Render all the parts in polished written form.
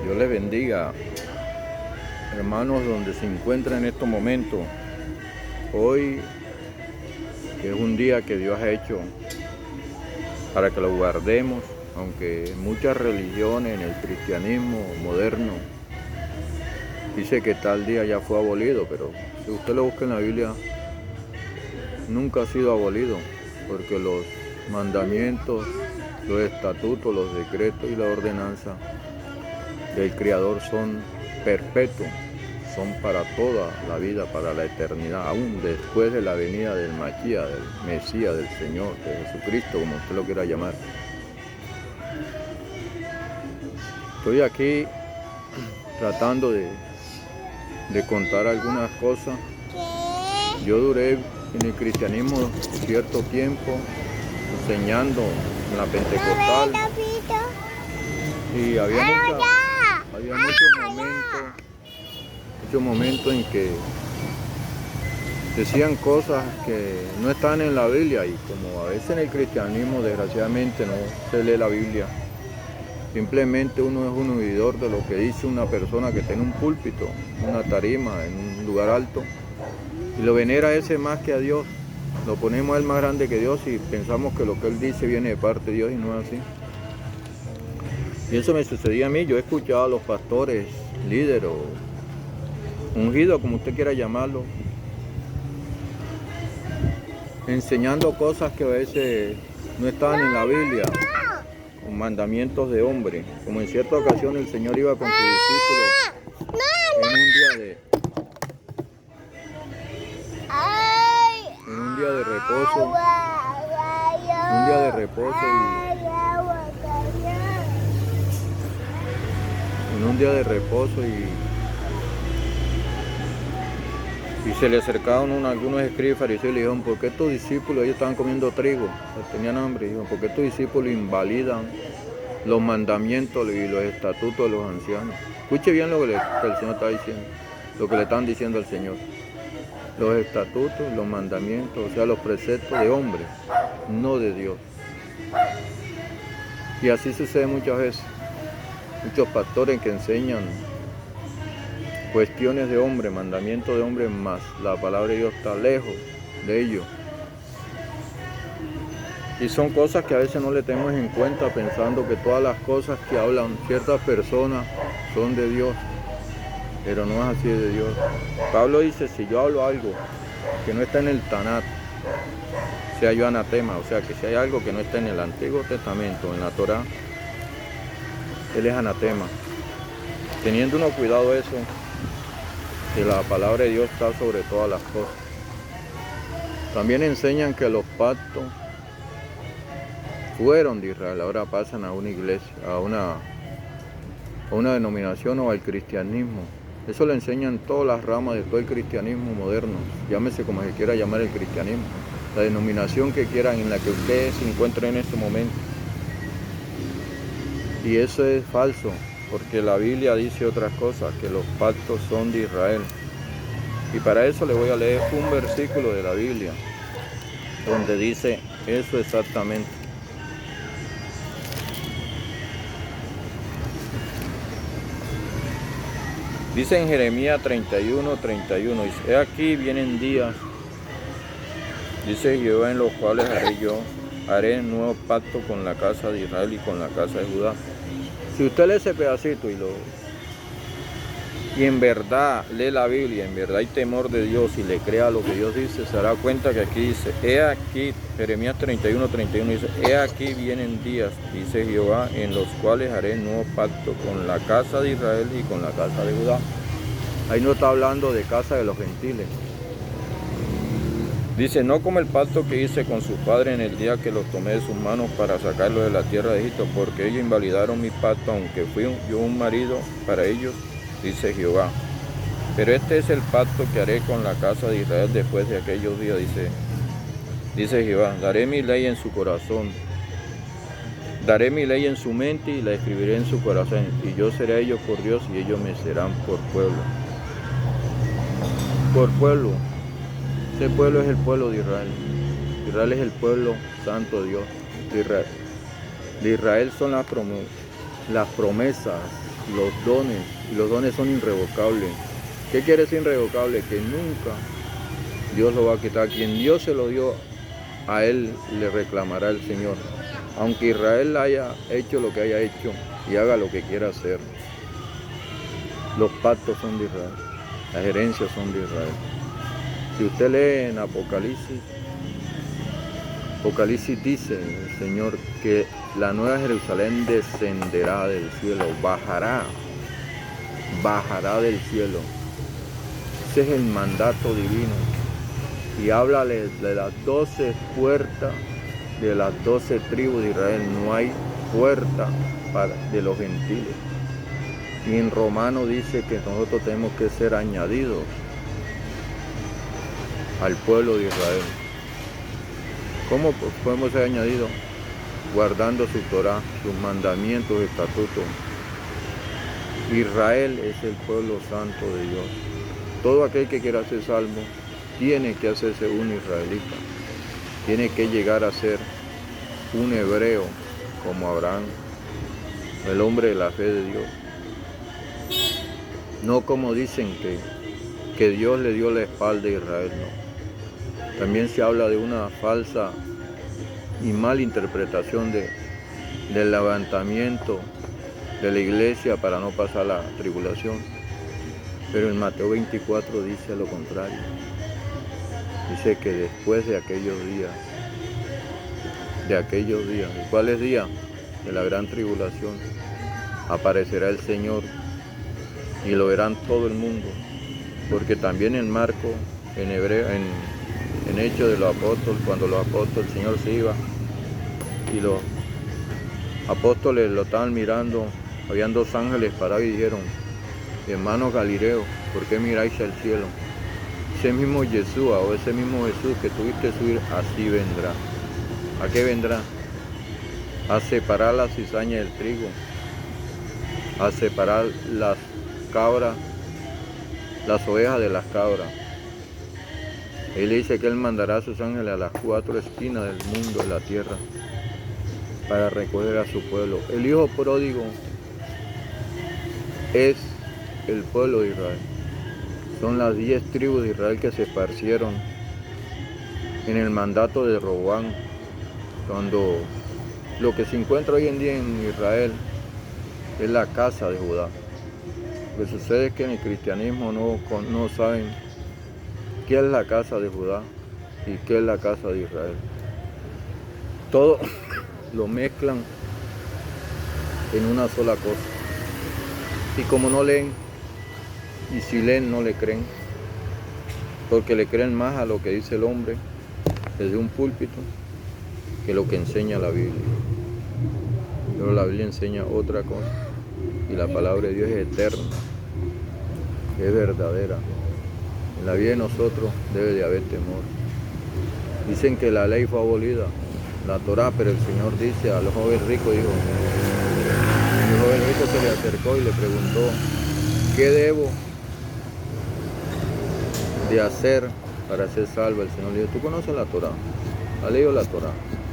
Dios les bendiga, hermanos, donde se encuentran en estos momentos. Hoy, que es un día que Dios ha hecho para que lo guardemos, aunque muchas religiones en el cristianismo moderno dice que tal día ya fue abolido, pero si usted lo busca en la Biblia, nunca ha sido abolido, porque los mandamientos, los estatutos, los decretos y la ordenanza del Creador son perpetuos, son para toda la vida, para la eternidad, aún después de la venida del Mashiach, del Mesías, del Señor, de Jesucristo, como usted lo quiera llamar. Estoy aquí tratando de contar algunas cosas. Yo duré en el cristianismo cierto tiempo enseñando en la Pentecostal y había muchos momentos en que decían cosas que no están en la Biblia, y como a veces en el cristianismo desgraciadamente no se lee la Biblia, simplemente uno es un oidor de lo que dice una persona que tiene un púlpito, una tarima en un lugar alto, y lo venera a ese más que a Dios. Lo ponemos a él más grande que Dios y pensamos que lo que él dice viene de parte de Dios, y no es así. Y eso me sucedía a mí. Yo he escuchado a los pastores, líderes o ungidos, como usted quiera llamarlo, enseñando cosas que a veces no estaban en la Biblia, con mandamientos de hombre. Como en cierta ocasión el Señor iba con sus discípulos en un día de reposo, y se le acercaron algunos escribas y fariseos y le dijeron: ¿por qué tus discípulos, ellos estaban comiendo trigo, tenían hambre? Y dijeron: ¿por qué tus discípulos invalidan los mandamientos y los estatutos de los ancianos? Escuche bien lo que el Señor está diciendo, lo que le están diciendo al Señor. Los estatutos, los mandamientos, o sea, los preceptos de hombre, no de Dios. Y así sucede muchas veces. Muchos pastores que enseñan cuestiones de hombre, mandamientos de hombre, más la palabra de Dios está lejos de ellos. Y son cosas que a veces no le tenemos en cuenta, pensando que todas las cosas que hablan ciertas personas son de Dios, pero no es así de Dios. Pablo dice: si yo hablo algo que no está en el Tanat, sea yo anatema, o sea que si hay algo que no está en el Antiguo Testamento, en la Torá, él es anatema. Teniendo uno cuidado eso, que la palabra de Dios está sobre todas las cosas. También enseñan que los pactos fueron de Israel, ahora pasan a una iglesia, a una denominación o al cristianismo. Eso lo enseñan todas las ramas de todo el cristianismo moderno, llámese como se quiera llamar el cristianismo, la denominación que quieran en la que usted se encuentre en este momento. Y eso es falso, porque la Biblia dice otras cosas, que los pactos son de Israel. Y para eso le voy a leer un versículo de la Biblia, donde dice eso exactamente. Dice en Jeremías 31:31, dice: he aquí vienen días, dice Jehová, en los cuales haré un nuevo pacto con la casa de Israel y con la casa de Judá. Si usted lee ese pedacito y en verdad lee la Biblia, en verdad hay temor de Dios y le crea lo que Dios dice, se dará cuenta que aquí dice: he aquí, Jeremías 31:31 dice: he aquí vienen días, dice Jehová, en los cuales haré un nuevo pacto con la casa de Israel y con la casa de Judá. Ahí no está hablando de casa de los gentiles. Dice: no como el pacto que hice con sus padres en el día que los tomé de sus manos para sacarlos de la tierra de Egipto, porque ellos invalidaron mi pacto, aunque fui yo un marido para ellos, dice Jehová. Pero este es el pacto que haré con la casa de Israel después de aquellos días, dice Jehová. Daré mi ley en su corazón, daré mi ley en su mente y la escribiré en su corazón, y yo seré a ellos por Dios y ellos me serán por pueblo. Por pueblo. Ese pueblo es el pueblo de Israel. Israel es el pueblo santo de Dios. De Israel son las promesas. las promesas, los dones, y los dones son irrevocables. ¿Qué quiere decir irrevocable? Que nunca Dios lo va a quitar. Quien Dios se lo dio, a él le reclamará el Señor. Aunque Israel haya hecho lo que haya hecho y haga lo que quiera hacer, los pactos son de Israel, las herencias son de Israel. Si usted lee en Apocalipsis dice el Señor que la nueva Jerusalén descenderá del cielo, bajará del cielo. Ese es el mandato divino. Y háblale de las 12 puertas de las 12 tribus de Israel. No hay puerta de los gentiles. Y en Romano dice que nosotros tenemos que ser añadidos al pueblo de Israel. ¿Cómo podemos ser añadidos? Guardando su Torah, sus mandamientos, estatutos. Israel es el pueblo santo de Dios. Todo aquel que quiera ser salvo tiene que hacerse un israelita. Tiene que llegar a ser un hebreo como Abraham, el hombre de la fe de Dios. No como dicen que Dios le dio la espalda a Israel, no. También se habla de una falsa y mala interpretación del levantamiento de la iglesia para no pasar la tribulación. Pero en Mateo 24 dice lo contrario. Dice que después de aquellos días, ¿cuáles días? De la gran tribulación, aparecerá el Señor y lo verán todo el mundo, porque también en Marcos, en Hebreo, en Hechos de los Apóstoles, cuando los apóstoles, el Señor se iba y los apóstoles lo estaban mirando, habían 2 ángeles parados y dijeron: hermanos Galileos, ¿por qué miráis al cielo? Ese mismo Yeshua, o ese mismo Jesús que tuviste subir, así vendrá. ¿A qué vendrá? A separar la cizaña del trigo, a separar las cabras, las ovejas de las cabras. Él dice que Él mandará a sus ángeles a las 4 esquinas del mundo, de la tierra, para recoger a su pueblo. El hijo pródigo es el pueblo de Israel. Son las 10 tribus de Israel que se esparcieron en el mandato de Roboam, cuando lo que se encuentra hoy en día en Israel es la casa de Judá. Lo que sucede es que en el cristianismo no saben qué es la casa de Judá y qué es la casa de Israel. Todo lo mezclan en una sola cosa. Y como no leen, y si leen no le creen, porque le creen más a lo que dice el hombre desde un púlpito que lo que enseña la Biblia. Pero la Biblia enseña otra cosa, y la palabra de Dios es eterna, es verdadera. En la vida de nosotros debe de haber temor. Dicen que la ley fue abolida, la Torá, pero el Señor dice al joven rico, dijo, el joven rico se le acercó y le preguntó: ¿qué debo de hacer para ser salvo? El Señor le dijo: tú conoces la Torá, has leído la Torá,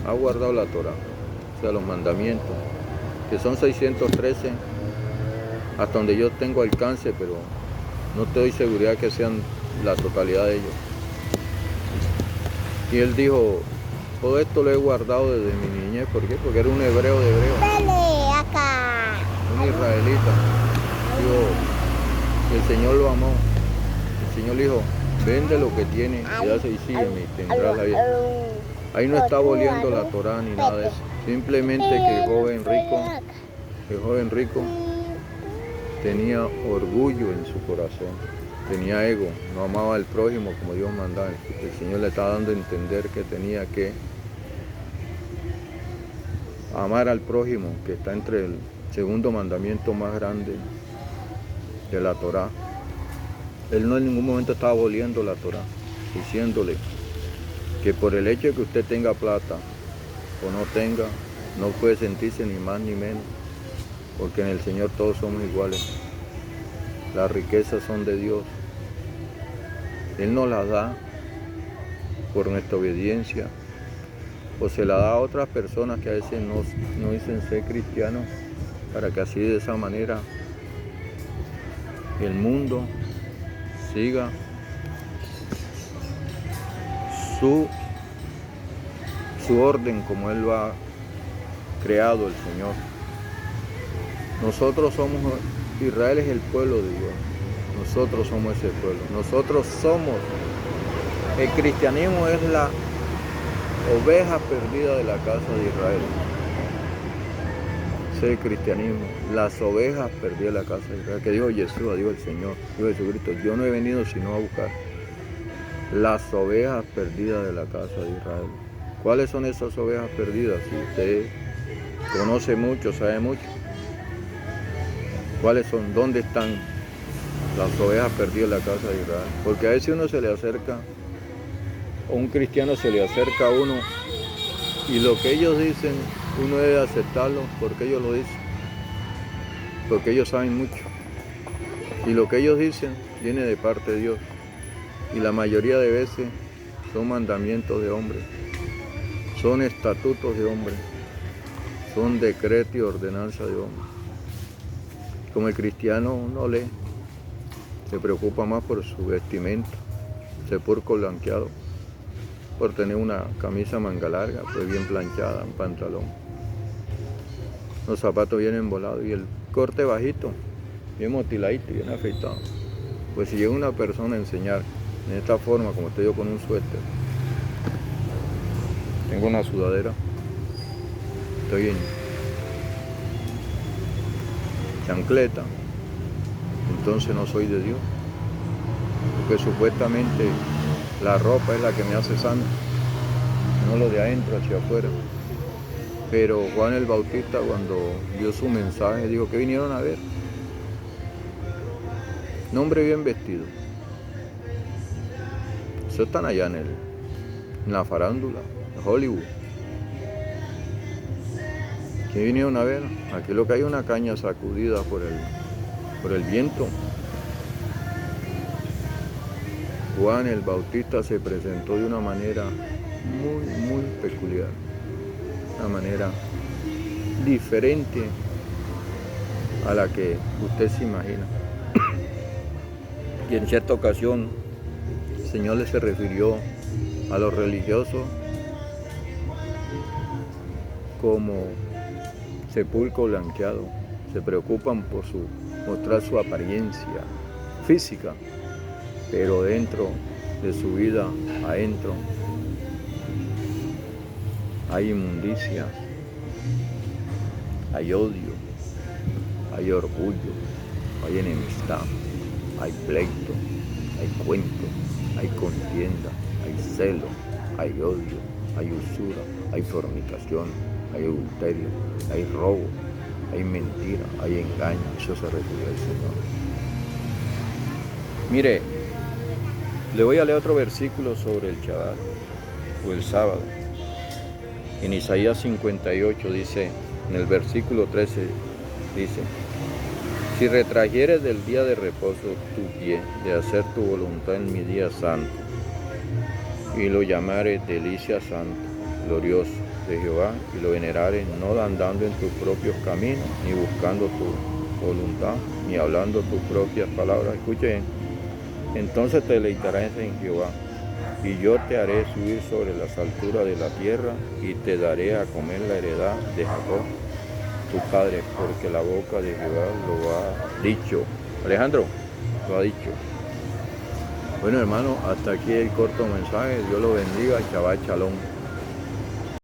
has guardado la Torá, o sea, los mandamientos, que son 613, hasta donde yo tengo alcance, pero no te doy seguridad que sean la totalidad de ellos. Y él dijo: todo esto lo he guardado desde mi niñez. ¿Por qué? Porque era un hebreo de hebreo, un israelita. Dijo, el Señor lo amó. El Señor le dijo: vende lo que tiene y sígueme y tendrás la vida. Ahí no está aboliendo la Torá ni nada de eso. Simplemente que el joven rico tenía orgullo en su corazón, tenía ego, no amaba al prójimo como Dios mandaba. El Señor le estaba dando a entender que tenía que amar al prójimo, que está entre el segundo mandamiento más grande de la Torá. Él no en ningún momento estaba aboliendo la Torá, diciéndole que por el hecho de que usted tenga plata o no tenga, no puede sentirse ni más ni menos, porque en el Señor todos somos iguales. Las riquezas son de Dios. Él nos las da por nuestra obediencia, o se la da a otras personas que a veces no dicen ser cristianos, para que así de esa manera el mundo siga su orden como Él lo ha creado el Señor. Nosotros somos, Israel es el pueblo de Dios. Nosotros somos ese pueblo. Nosotros somos, el cristianismo es la oveja perdida de la casa de Israel. Ese es el cristianismo, las ovejas perdidas de la casa de Israel. Que dijo Jesús, dijo el Señor, dijo Jesucristo, yo no he venido sino a buscar las ovejas perdidas de la casa de Israel. ¿Cuáles son esas ovejas perdidas? Si usted conoce mucho, sabe mucho. ¿Cuáles son? ¿Dónde están las ovejas perdidas de la casa de Israel? Porque a veces uno se le acerca, o un cristiano se le acerca a uno, y lo que ellos dicen, uno debe aceptarlo porque ellos lo dicen. Porque ellos saben mucho. Y lo que ellos dicen viene de parte de Dios. Y la mayoría de veces son mandamientos de hombres. Son estatutos de hombres. Son decretos y ordenanzas de hombres. Como el cristiano no lee, se preocupa más por su vestimenta, sepulcro blanqueado, por tener una camisa manga larga, pues bien planchada, un pantalón. Los zapatos bien embolados y el corte bajito, bien motiladito y bien afeitado. Pues si llega una persona a enseñar en esta forma, como estoy yo con un suéter, tengo una sudadera, estoy en chancleta, entonces no soy de Dios, porque supuestamente la ropa es la que me hace santo, no lo de adentro hacia afuera. Pero Juan el Bautista, cuando dio su mensaje, dijo que vinieron a ver un hombre bien vestido. Eso están allá en la farándula, en Hollywood. ¿Qué vinieron a ver? Aquí lo que hay es una caña sacudida por el viento. Juan el Bautista se presentó de una manera muy peculiar, una manera diferente a la que usted se imagina. Y en cierta ocasión el Señor se refirió a los religiosos como sepulcro blanqueado. Se preocupan por mostrar su apariencia física, pero dentro de su vida, adentro, hay inmundicia, hay odio, hay orgullo, hay enemistad, hay pleito, hay cuento, hay contienda, hay celo, hay odio, hay usura, hay fornicación, hay adulterio, hay robo, hay mentira, hay engaño. Eso se refiere al Señor. Mire, le voy a leer otro versículo sobre el Shabbat o el sábado. En Isaías 58 dice, en el versículo 13 dice, si retrajeres del día de reposo tu pie de hacer tu voluntad en mi día santo, y lo llamares delicia santa, glorioso de Jehová, y lo venerares no andando en tus propios caminos, ni buscando tu voluntad, ni hablando tus propias palabras. Escuchen, entonces te deleitarás en Jehová, y yo te haré subir sobre las alturas de la tierra, y te daré a comer la heredad de Jacob, tu padre, porque la boca de Jehová lo ha dicho. Alejandro, lo ha dicho. Bueno, hermano, hasta aquí el corto mensaje. Dios lo bendiga. Shabbat Shalom.